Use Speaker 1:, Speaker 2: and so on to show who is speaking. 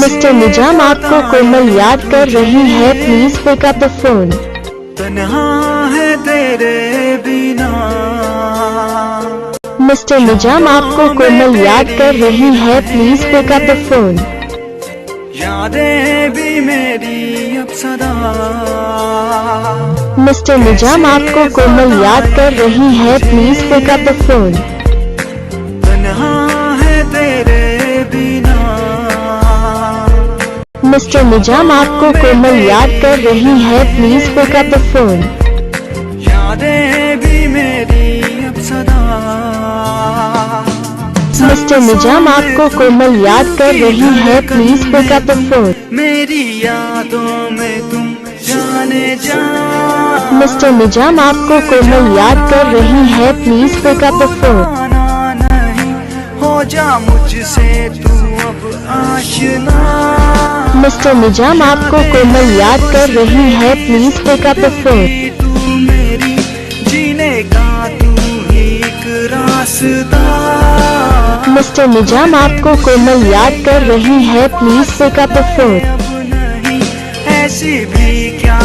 Speaker 1: Mister निजाम आपको कोमल याद कर रही है, please pick up the phone.
Speaker 2: तन्हा है तेरे बिना।
Speaker 1: मिस्टर निजाम आपको कोमल याद कर रही है, please pick up the phone.
Speaker 2: यादें भी मेरी अब सदा।
Speaker 1: मिस्टर निजाम आपको कोमल याद कर रही है, please pick up the phone.
Speaker 2: तन्हा है तेरे बिना।
Speaker 1: मिस्टर निजाम आपको कोमल याद कर रही है, please pick up the phone.
Speaker 2: यादें भी मेरी अब सदा।
Speaker 1: मिस्टर निजाम आपको कोमल याद कर रही है, please pick up the phone.
Speaker 2: मेरी यादों में तुम जाने जा।
Speaker 1: मिस्टर निजाम आपको कोमल याद कर रही है, please pick up the phone.
Speaker 2: नहीं हो जा मुझसे तू अब आशना।
Speaker 1: मिस्टर निजाम आपको कोमल याद कर रही है, please pick up the phone.
Speaker 2: तू मेरी जीने का तू ही एक रास्ता।
Speaker 1: मिस्टर निजाम आपको कोमल याद कर रही है, please pick up the phone.
Speaker 2: अब नहीं ऐसी भी क्या